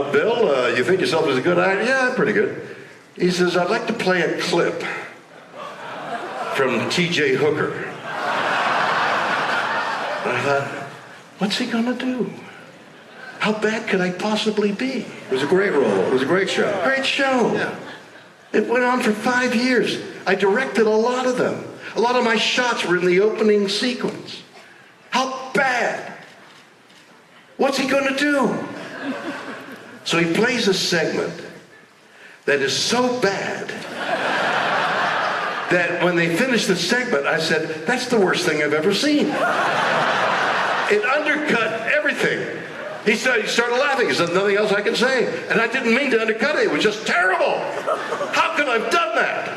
Bill, you think yourself as a good actor? Yeah, I'm pretty good. He says, I'd like to play a clip from T.J. Hooker. And I thought, what's he gonna do? How bad could I possibly be? It was a great role. It was a great show. Great show. Yeah. It went on for 5 years. I directed a lot of them. A lot of my shots were in the opening sequence. How bad? What's he gonna do? So he plays a segment that is so bad that when they finished the segment, I said, that's the worst thing I've ever seen. It undercut everything. He started laughing. He said, nothing else I can say. And I didn't mean to undercut it. It was just terrible. How could I have done that?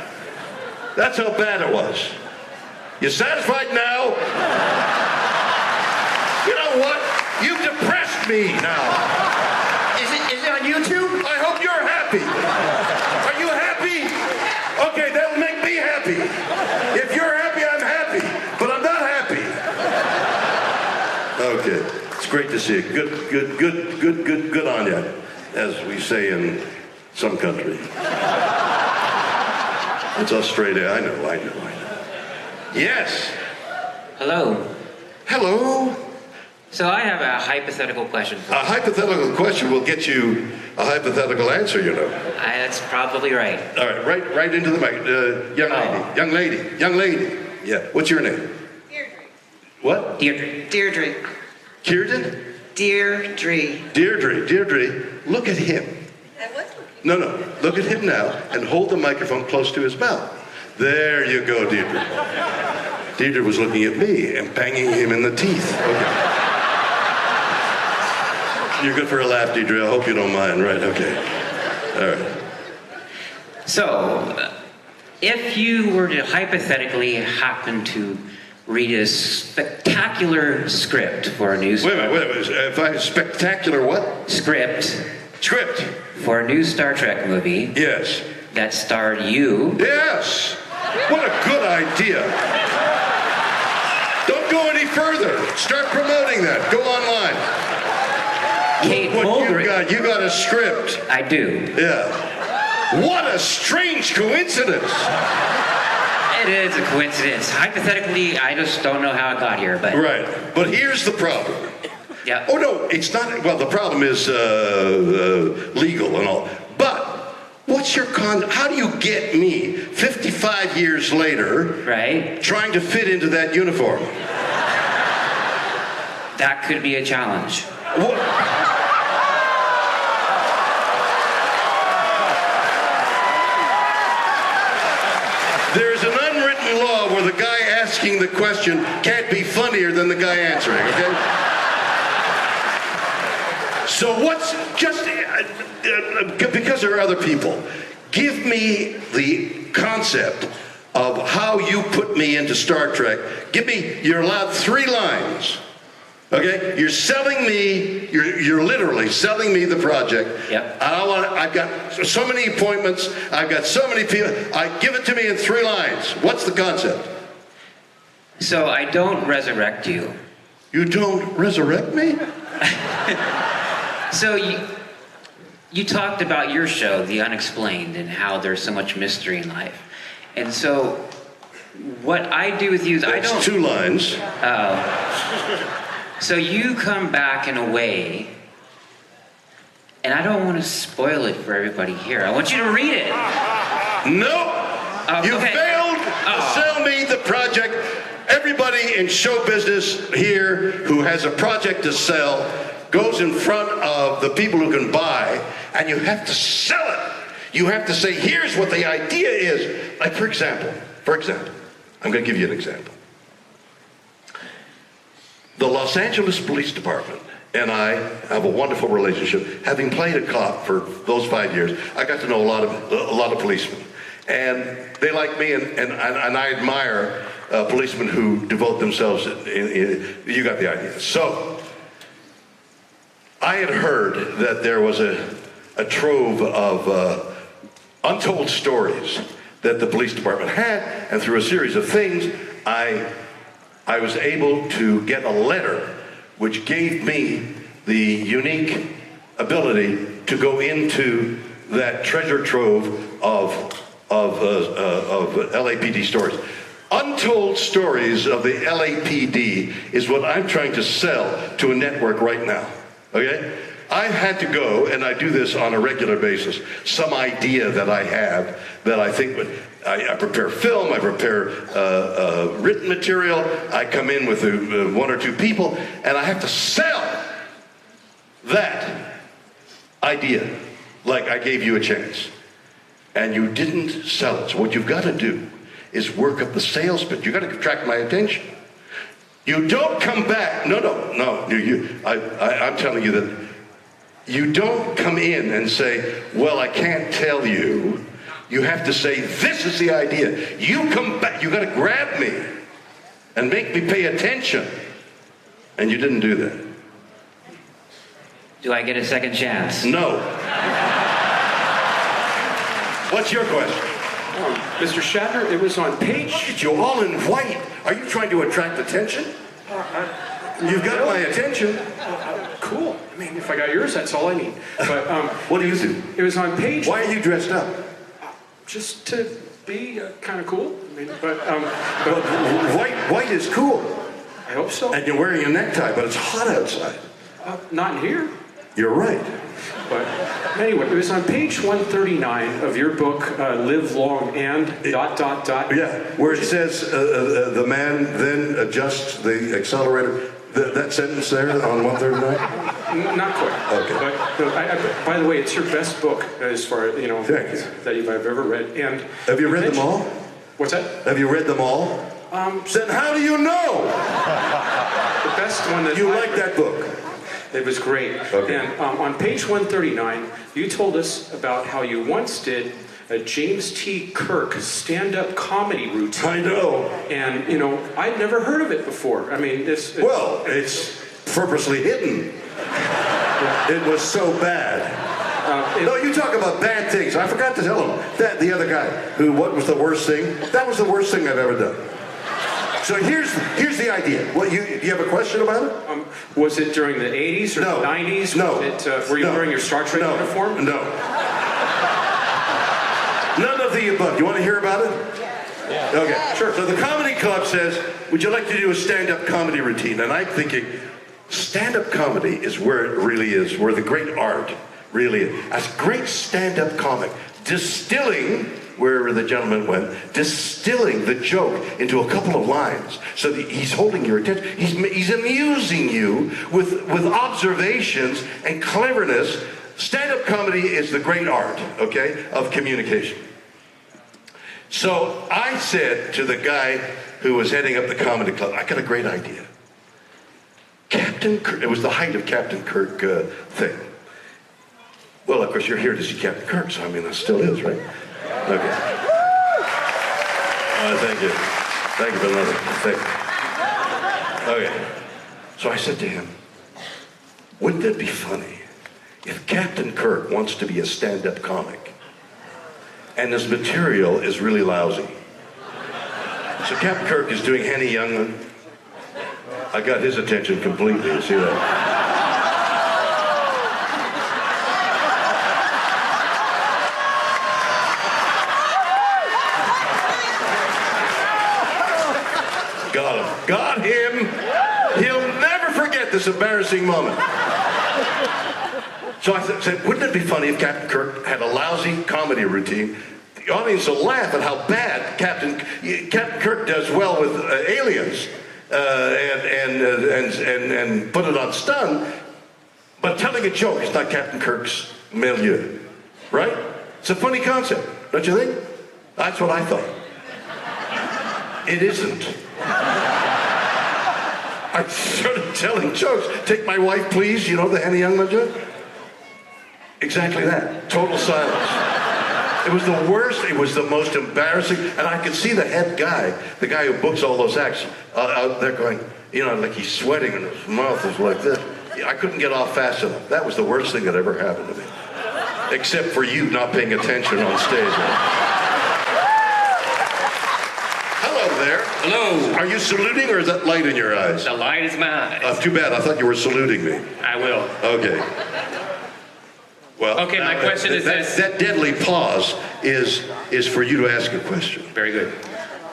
That's how bad it was. You satisfied now? You know what? You've depressed me now. Is it on YouTube? I hope you're happy. Are you happy? Okay, that'll make me happy. If you're happy, I'm happy. But I'm not happy. Okay. It's great to see you. Good on you, as we say in some country. It's Australia. I know. Yes. Hello. Hello. So I have a hypothetical question for A you. hypothetical question will get you a hypothetical answer, you know. That's probably right. All right, right into the mic. Young lady. Yeah. What's your name? Deirdre. What? Deirdre. Deirdre. Kierden? Deirdre, look at him. I was looking. No. Look at him now and hold the microphone close to his mouth. There you go, Deirdre. Deirdre was looking at me and banging him in the teeth. Okay. You're good for a laugh, Deirdre. I hope you don't mind. Right, okay. All right. So, if you were to hypothetically happen to read a spectacular script for a new... Wait a minute. If I spectacular what? Script for a new Star Trek movie... Yes. That starred you... Yes! What a good idea. Don't go any further. Start promoting that. Go online. Kate Look what Mulgrew. you got a script. I do. Yeah. What a strange coincidence. It is a coincidence. Hypothetically, I just don't know how it got here, but... Right. But here's the problem. Yeah. Oh, no, it's not... Well, the problem is legal and all. But what's your how do you get me 55 years later... Right. ...trying to fit into that uniform? That could be a challenge. What? There's an unwritten law where the guy asking the question can't be funnier than the guy answering, okay? So what's just, because there are other people, give me the concept of how you put me into Star Trek. You're allowed 3 lines. Okay, you're selling me. You're literally selling me the project. Yep. I've got so many appointments. I've got so many people. Give it to me in 3 lines. What's the concept? So I don't resurrect you. You don't resurrect me? So you talked about your show, The Unexplained, and how there's so much mystery in life. And so what I do with you is That's I don't... 2 lines. So you come back in a way, and I don't want to spoil it for everybody here. I want you to read it. No. You okay. failed to sell me the project. Everybody in show business here who has a project to sell goes in front of the people who can buy, and you have to sell it. You have to say, here's what the idea is. Like, for example, I'm going to give you an example. The Los Angeles Police Department and I have a wonderful relationship. Having played a cop for those 5 years, I got to know a lot of policemen. And they like me, and I admire policemen who devote themselves. You got the idea. So I had heard that there was a trove of untold stories that the police department had, and through a series of things, I was able to get a letter which gave me the unique ability to go into that treasure trove of LAPD stories. Untold stories of the LAPD is what I'm trying to sell to a network right now, okay? I've had to go, and I do this on a regular basis, some idea that I have that I think would, I prepare film, I prepare written material, I come in with one or two people, and I have to sell that idea like I gave you a chance. And you didn't sell it. So what you've got to do is work up the sales pitch. You've got to attract my attention. You don't come back. No. I'm telling you that you don't come in and say, well, I can't tell you. You have to say, this is the idea. You come back. You got to grab me and make me pay attention. And you didn't do that. Do I get a second chance? No. What's your question? Mr. Shatner, it was on page... Look at you, all in white. Are you trying to attract attention? You've got my attention. Cool. I mean, if I got yours, that's all I need. But What do you do? it was on page... Why are you dressed up? Just to be kind of cool. I mean, but White is cool. I hope so. And you're wearing a necktie, but it's hot outside. Not in here. You're right. But anyway, it was on page 139 of your book, Live Long and ... Yeah, where it says the man then adjusts the accelerator. That sentence there on 139? Not quite. Okay. But by the way, it's your best book as far as, Thanks. that I've ever read. And Have you read them all? What's that? Have you read them all? Then how do you know? The best one that You like that book? It was great. Okay. And on page 139, you told us about how you once did a James T. Kirk stand-up comedy routine. I know. And, I'd never heard of it before. I mean, Well, it's purposely hidden. It was so bad. No, you talk about bad things. I forgot to tell him that the other guy what was the worst thing? That was the worst thing I've ever done. So here's the idea. Do you have a question about it? Was it during the 80s or No. the 90s? No. Was it, were you No. wearing your Star Trek No. uniform? No. None of the above. You want to hear about it? Yeah. Okay, sure. So the comedy club says, would you like to do a stand-up comedy routine? And I'm thinking, stand-up comedy is where it really is, where the great art really is. As a great stand-up comic, distilling, wherever the gentleman went, distilling the joke into a couple of lines so that he's holding your attention. He's amusing you with observations and cleverness. Stand-up comedy is the great art, okay, of communication. So I said to the guy who was heading up the comedy club, I got a great idea. Captain Kirk, it was the height of Captain Kirk thing. Well, of course, you're here to see Captain Kirk, so I mean, that still is, right? Okay. Thank you. Thank you for another. Thank you. Okay. So I said to him, wouldn't it be funny if Captain Kirk wants to be a stand-up comic and his material is really lousy? So Captain Kirk is doing Henny Youngman. I got his attention completely. You see that? Got him. He'll never forget this embarrassing moment. So I said, wouldn't it be funny if Captain Kirk had a lousy comedy routine? The audience will laugh at how bad Captain Kirk does well with aliens and put it on stun, but telling a joke is not Captain Kirk's milieu, right? It's a funny concept, don't you think? That's what I thought. It isn't. I started telling jokes. Take my wife, please. You know the Henny Youngman joke? Exactly that. Total silence. It was the worst. It was the most embarrassing. And I could see the head guy, the guy who books all those acts, out there going, like he's sweating and his mouth is like this. I couldn't get off fast enough. That was the worst thing that ever happened to me. Except for you not paying attention on stage. Hello there. Hello. Are you saluting or is that light in your eyes? The light is my eyes. Too bad. I thought you were saluting me. I will. Okay. Well, Okay, my question is this. That deadly pause is for you to ask a question. Very good.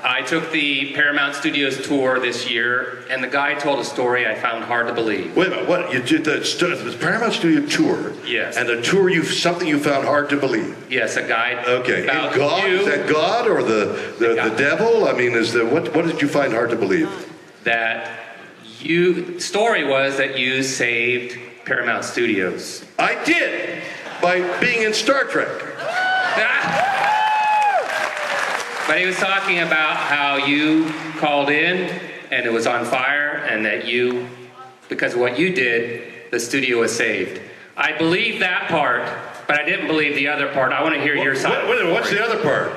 I took the Paramount Studios tour this year, and the guy told a story I found hard to believe. Wait a minute, what? You did the Paramount Studio tour? Yes. And the tour, something you found hard to believe? Yes, a guy Okay. about And God? you, Is that God or the God. devil? I mean, what did you find hard to believe? that you, story was that you saved Paramount Studios. I did, by being in Star Trek. But he was talking about how you called in and it was on fire, and that you, because of what you did, the studio was saved. I believe that part, but I didn't believe the other part. I want to hear your side. What's the other part?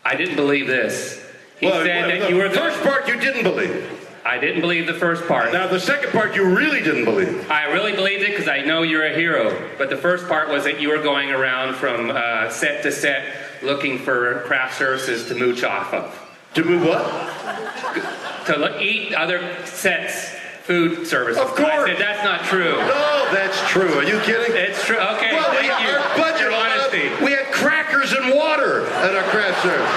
I didn't believe this. He said that the you were the first part you didn't believe. I didn't believe the first part. Now the second part you really didn't believe. I really believed it because I know you're a hero. But the first part was that you were going around from set to set looking for craft services to mooch off of. To move what? To eat other sets, food services. Of course. I said, that's not true. No, that's true. Are you kidding? It's true. Okay, Well, thank you. our budget, Your honesty. we had crackers and water at our craft service.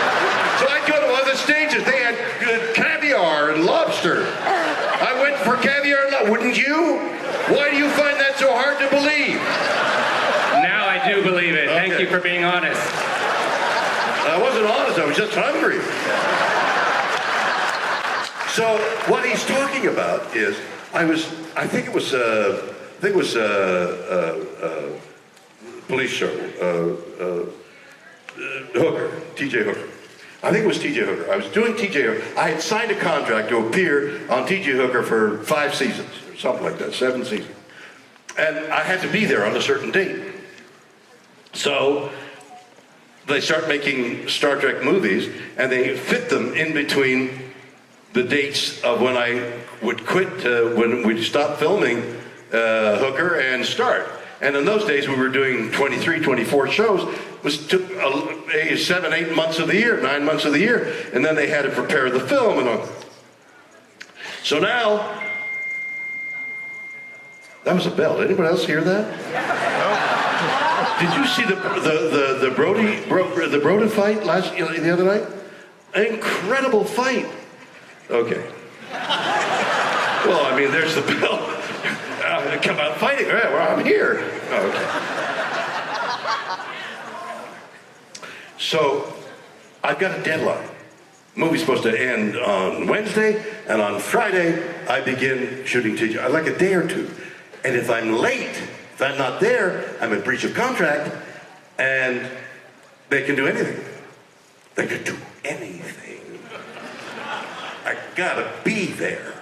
So I'd go to other stages. They had caviar and lobster. I went for caviar and lobster. Wouldn't you? Why do you find that so hard to believe? Now I do believe it. Thank Okay. you for being honest. I wasn't honest. I was just hungry. So what he's talking about is, I think it was police show, Hooker, T.J. Hooker. I think it was T.J. Hooker. I was doing T.J. Hooker. I had signed a contract to appear on T.J. Hooker for 5 seasons, or something like that, 7 seasons. And I had to be there on a certain date. So they start making Star Trek movies, and they fit them in between the dates of when I would quit, when we'd stop filming Hooker and start. And in those days, we were doing 23, 24 shows. It took 7, 8 months of the year, 9 months of the year. And then they had to prepare the film and all. So now, that was a bell. Did anybody else hear that? Did you see the Brody fight the other night? An incredible fight. Okay. Well, I mean, there's the bell. Come out fighting. Right, well, I'm here. Oh, okay. So, I've got a deadline. Movie's supposed to end on Wednesday, and on Friday, I begin shooting TJ. I like a day or two. And if I'm late, if I'm not there, I'm in breach of contract, and they can do anything. They can do anything. I gotta be there.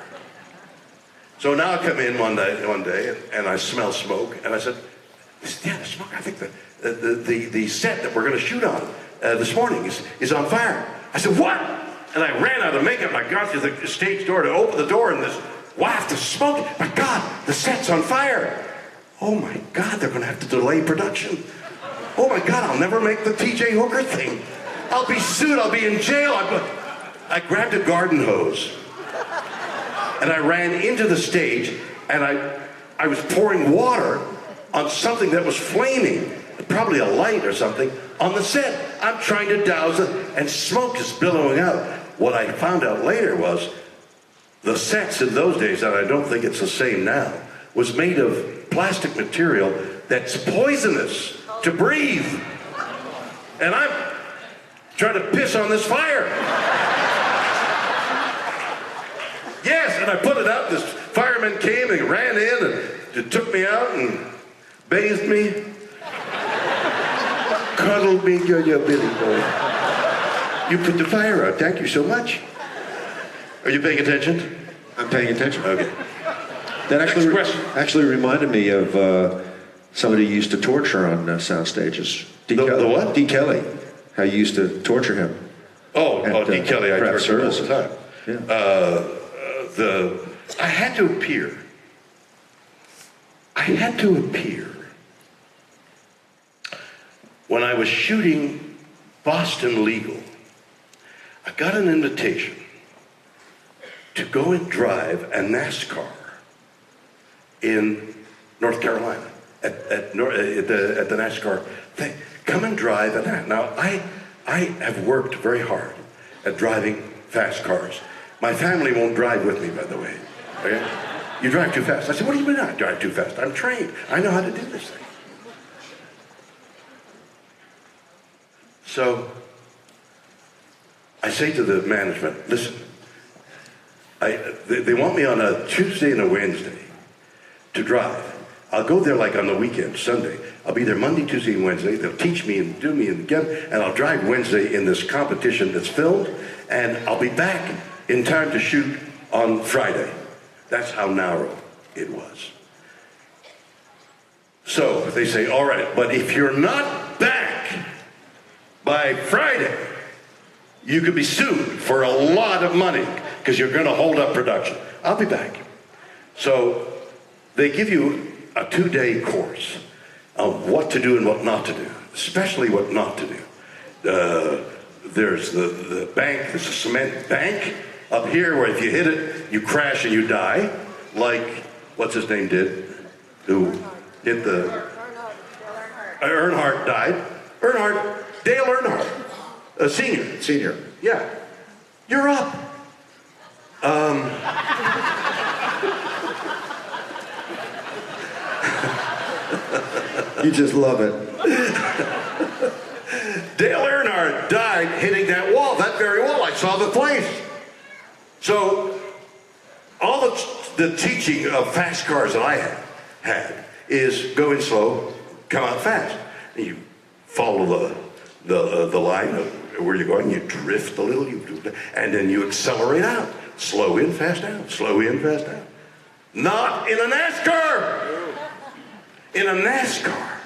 So now I come in one day, and I smell smoke, and I said, "Yeah, the smoke. I think the set that we're going to shoot on this morning is on fire." I said, "What?" And I ran out of makeup. I got to the stage door to open the door, and this waft of smoke. My God, the set's on fire! Oh my God, they're going to have to delay production. Oh my God, I'll never make the T.J. Hooker thing. I'll be sued. I'll be in jail. I grabbed a garden hose. And I ran into the stage, and I was pouring water on something that was flaming, probably a light or something, on the set. I'm trying to douse it, and smoke is billowing out. What I found out later was the sets in those days, and I don't think it's the same now, was made of plastic material that's poisonous to breathe. And I'm trying to piss on this fire. Yes, and I put it out. This fireman came and ran in and took me out and bathed me, cuddled me, your Billy boy. You put the fire out. Thank you so much. Are you paying attention? I'm paying attention. Okay. That actually, Next question. actually reminded me of somebody you used to torture on sound stages. D. The what? D. Kelly. How you used to torture him. Oh, D. Kelly, I craft torture him all the services. time. Yeah. I had to appear. I had to appear when I was shooting Boston Legal. I got an invitation to go and drive a NASCAR in North Carolina. at the NASCAR thing. Come and drive an act. Now, I have worked very hard at driving fast cars. My family won't drive with me, by the way. Okay? You drive too fast. I said, what do you mean I drive too fast? I'm trained. I know how to do this thing. So I say to the management, listen, they want me on a Tuesday and a Wednesday to drive. I'll go there like on the weekend, Sunday. I'll be there Monday, Tuesday, and Wednesday. They'll teach me and do me again, and I'll drive Wednesday in this competition that's filmed, and I'll be back in time to shoot on Friday. That's how narrow it was. So they say, all right, but if you're not back by Friday, you could be sued for a lot of money because you're going to hold up production. I'll be back. So they give you a 2-day course of what to do and what not to do, especially what not to do. There's the bank, there's a cement bank up here where if you hit it, you crash and you die, like, what's his name did, who hit the... Earnhardt died. Dale Earnhardt, senior. Senior. Yeah. You're up. You just love it. Dale Earnhardt died hitting that wall, that very wall. I saw the place. So, all the teaching of fast cars that I had is go in slow, come out fast. And you follow the line of where you're going, you drift a little, and then you accelerate out. Slow in, fast out. Slow in, fast out. Not in a NASCAR! In a NASCAR,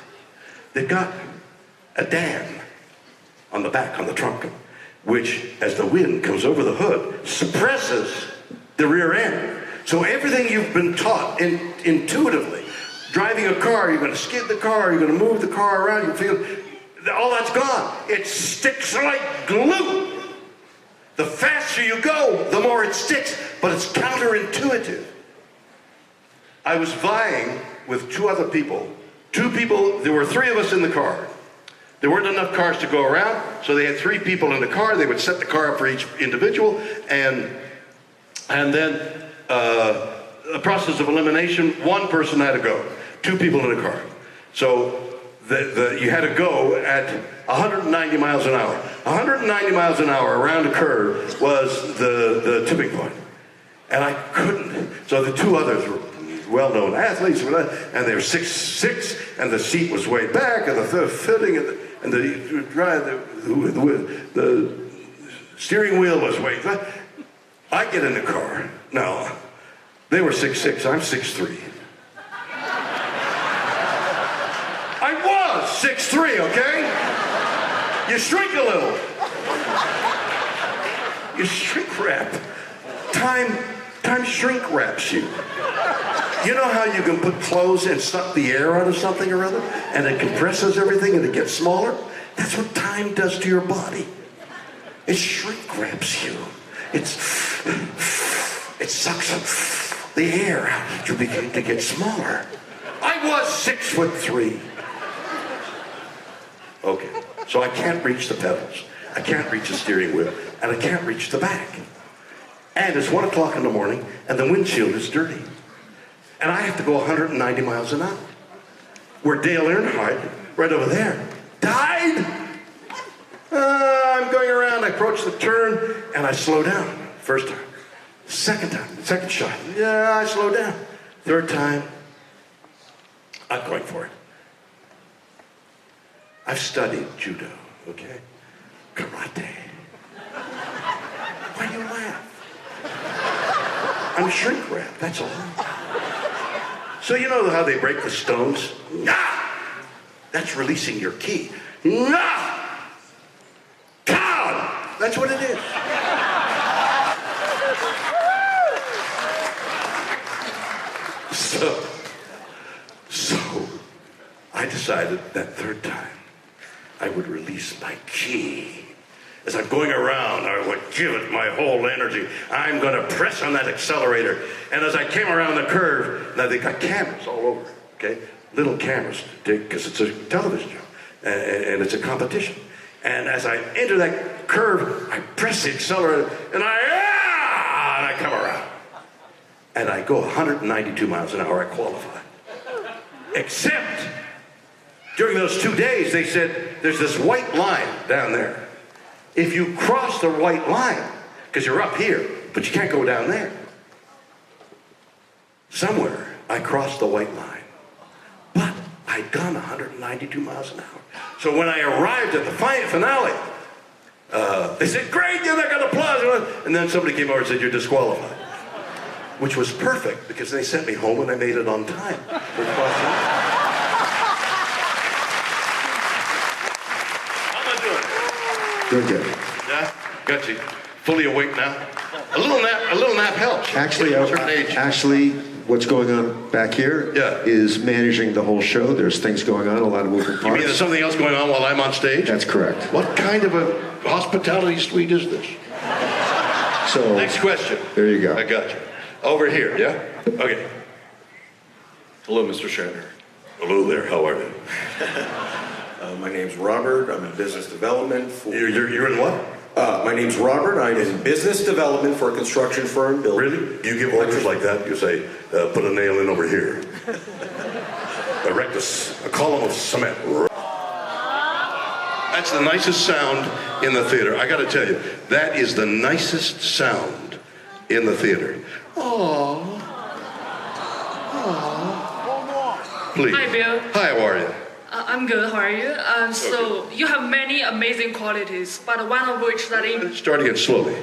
they've got a dam on the back, on the trunk, which, as the wind comes over the hood, suppresses the rear end. So everything you've been taught intuitively, driving a car, you're going to skid the car, you're going to move the car around, you feel, all that's gone. It sticks like glue. The faster you go, the more it sticks, but it's counterintuitive. I was vying with two other people. There were 3 of us in the car. There weren't enough cars to go around, so they had 3 people in the car. They would set the car up for each individual, and then a process of elimination, 1 person had to go. 2 people in the car. So you had to go at 190 miles an hour. 190 miles an hour around a curve was the tipping point. And I couldn't. So the 2 others were well-known athletes, and they were 6'6", and the seat was way back, and the fitting, and the steering wheel was way back. I get in the car. Now, they were 6'6", I'm 6'3". I was 6'3", okay? You shrink a little. You shrink wrap. Time shrink wraps you. You know how you can put clothes and suck the air out of something or other, and it compresses everything and it gets smaller? That's what time does to your body. It shrink wraps you. It sucks the air out to begin to get smaller. I was 6'3". Okay, so I can't reach the pedals. I can't reach the steering wheel, and I can't reach the back. And it's 1 o'clock in the morning, and the windshield is dirty. And I have to go 190 miles an hour. Where Dale Earnhardt, right over there, died. I'm going around, I approach the turn, and I slow down. First time. Second time, second shot. Yeah, I slow down. Third time, I'm going for it. I've studied judo, okay? Karate. Why do you laugh? I'm shrink wrap, that's all. So you know how they break the stones? Ah! That's releasing your ki. Ah! God! That's what it is. So I decided that third time I would release my ki. As I'm going around, I would give it my whole energy. I'm going to press on that accelerator. And as I came around the curve, now they got cameras all over, okay? little cameras because it's a television show and it's a competition. And as I enter that curve, I press the accelerator and I come around. And I go 192 miles an hour, I qualify. Except during those 2 days, they said, there's this white line down there. If you cross the white line, because you're up here, but you can't go down there. Somewhere, I crossed the white line. But I'd gone 192 miles an hour. So when I arrived at the finale, they said, great, you got applause. And then somebody came over and said, you're disqualified. Which was perfect, because they sent me home and I made it on time. How am I doing? Good, good. Yeah, got you. Fully awake now. A little nap helps. Actually, At a certain age. what's going on back here Yeah. is managing the whole show. There's things going on, a lot of moving You mean there's parts. something else going on while I'm on stage? That's correct. What kind of a hospitality suite is this? So, Next question. there you go. I got you. Over here, yeah? Okay. Hello, Mr. Shatner. Hello there, how are you? My name's Robert. I'm in business development for. You're in what? My name's Robert. I'm in business development for a construction firm. Really? You give lectures like that? You say, put a nail in over here. Erect a column of cement. That's the nicest sound in the theater. I got to tell you, that is the nicest sound in the theater. Aww. Please. Hi, Bill. Hi, how are you? I'm good. How are you? So you have many amazing qualities, but one of which Start again slowly.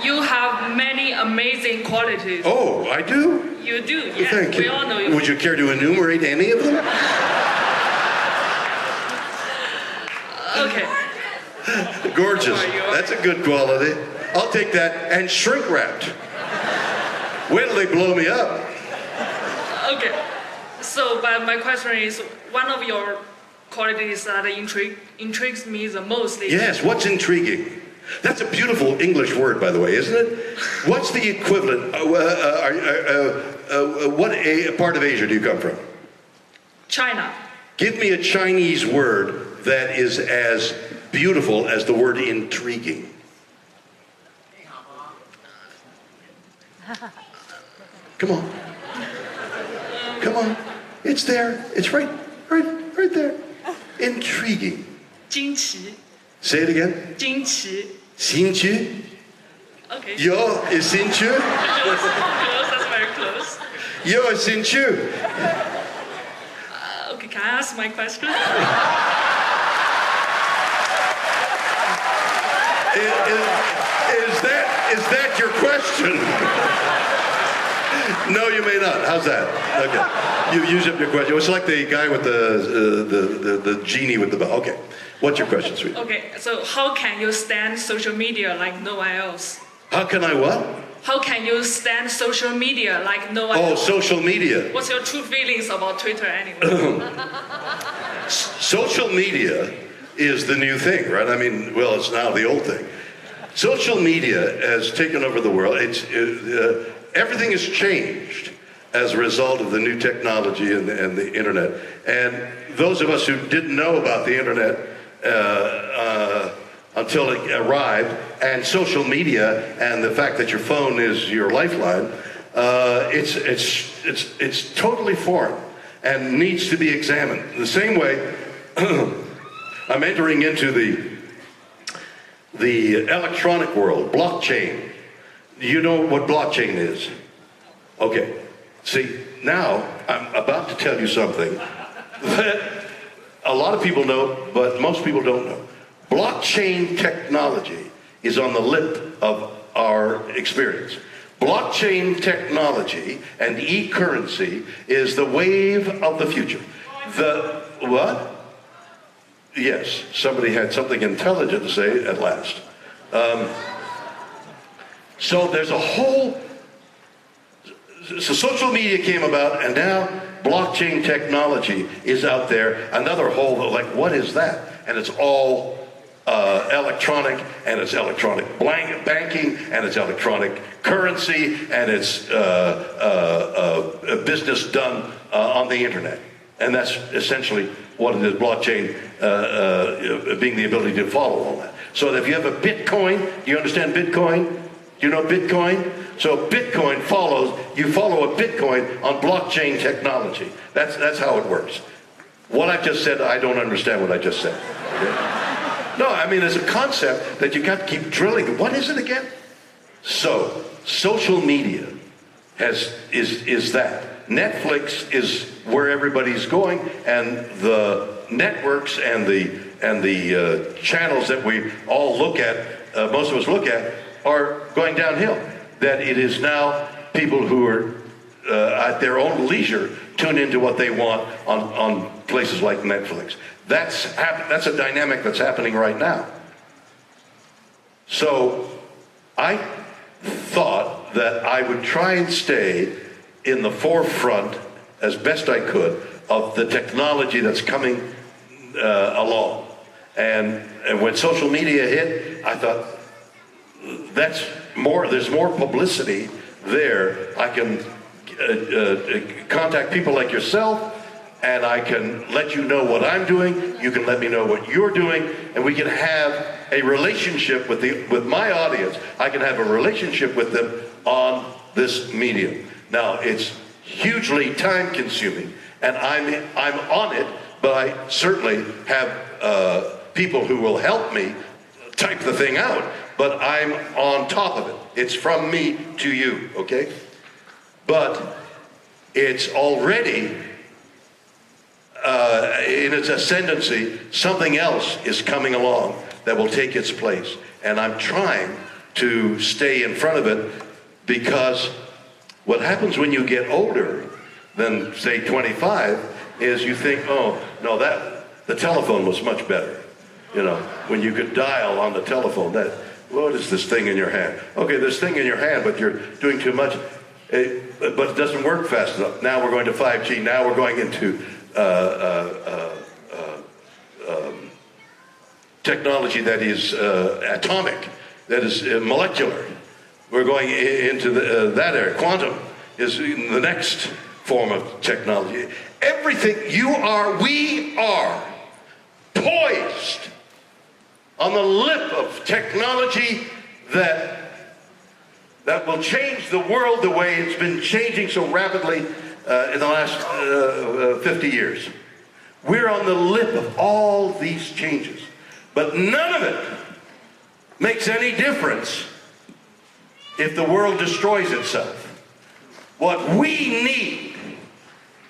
you have many amazing qualities. Oh, I do? You do. Well, Yes, thank we you. all know you. Would you care to enumerate any of them? Okay. Gorgeous. Are you? That's a good quality. I'll take that. And shrink wrapped. Wait till they blow me up. Okay. So, but my question is, one of your qualities that intrigues me the most is Yes, what's intriguing? That's a beautiful English word, by the way, isn't it? What's the equivalent? What part of Asia do you come from? China. Give me a Chinese word that is as beautiful as the word intriguing. Come on. Come on. It's there. It's right there. Intriguing. 惊奇. Say it again. 惊奇. 新区? Okay. Yo is 新区? Close. That's very close. Yo is 新区. Okay. Can I ask my question? Is that your question? No, you may not. How's that? Okay. You use up your question. It's like the guy with the genie with the bell. Okay. What's your question, sweetie? Okay. So how can you stand social media like no one else? How can I what? How can you stand social media like no one Oh, else? social media. What's your true feelings about Twitter anyway? Social media is the new thing, right? I mean, well, it's now the old thing. Social media has taken over the world. Everything has changed as a result of the new technology and the internet. And those of us who didn't know about the internet until it arrived, and social media, and the fact that your phone is your lifeline, it's totally foreign and needs to be examined. In the same way, I'm entering into the electronic world, blockchain. You know what blockchain is? Okay. See, now I'm about to tell you something that a lot of people know, but most people don't know. Blockchain technology is on the lip of our experience. Blockchain technology and e-currency is the wave of the future. The what? Yes, somebody had something intelligent to say at last. So there's a whole, so social media came about, and now blockchain technology is out there. Another whole, like, what is that? And it's all electronic, and it's electronic banking, and it's electronic currency, and it's business done on the internet. And that's essentially what it is, blockchain being the ability to follow all that. So if you have a Bitcoin, do you understand Bitcoin? Do you know Bitcoin? So Bitcoin follows, you follow a Bitcoin on blockchain technology. That's how it works. What I just said, I don't understand what I just said. Okay? No, I mean, there's a concept that you got to keep drilling. What is it again? So, social media is that. Netflix is where everybody's going, and the networks and the channels that we all look at, most of us look at, are going downhill. That it is now people who are at their own leisure tune into what they want on places like Netflix. That's a dynamic that's happening right now. So I thought that I would try and stay in the forefront as best I could of the technology that's coming along. And when social media hit, I thought, there's more publicity there. I can contact people like yourself, and I can let you know what I'm doing. You can let me know what you're doing, and we can have a relationship with my audience. I can have a relationship with them on this medium. Now, it's hugely time-consuming, and I'm on it, but I certainly have people who will help me type the thing out, but I'm on top of it. It's from me to you, okay? But it's already, in its ascendancy, something else is coming along that will take its place. And I'm trying to stay in front of it, because what happens when you get older than, say, 25, is you think, oh, no, the telephone was much better. You know, when you could dial on the telephone, what is this thing in your hand? Okay, this thing in your hand, but you're doing too much. But it doesn't work fast enough. Now we're going to 5G. Now we're going into technology that is atomic, that is molecular. We're going into that area. Quantum is the next form of technology. Everything we are poised on the lip of technology that will change the world the way it's been changing so rapidly in the last 50 years. We're on the lip of all these changes, but none of it makes any difference if the world destroys itself. What we need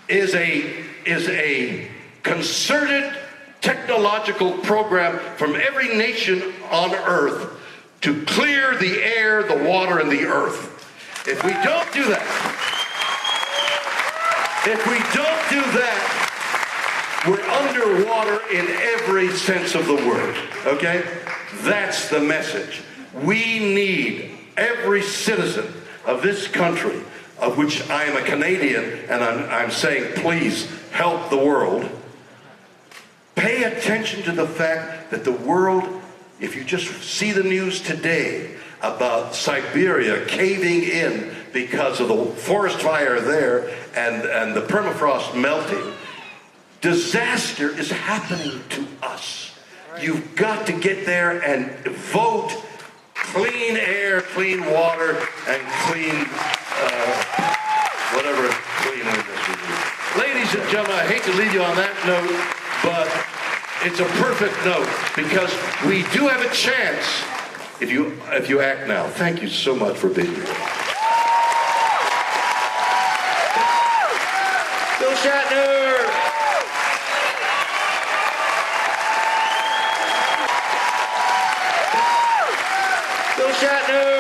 is a concerted technological program from every nation on earth to clear the air, the water, and the earth. If we don't do that, we're underwater in every sense of the word, okay? That's the message. We need every citizen of this country, of which I am a Canadian, and I'm saying, please help the world. Pay attention to the fact that the world, if you just see the news today about Siberia caving in because of the forest fire there and the permafrost melting, disaster is happening to us. You've got to get there and vote clean air, clean water, and clean whatever clean is. Ladies and gentlemen, I hate to leave you on that note, but it's a perfect note, because we do have a chance if you act now. Thank you so much for being here. Bill Shatner! Bill Shatner!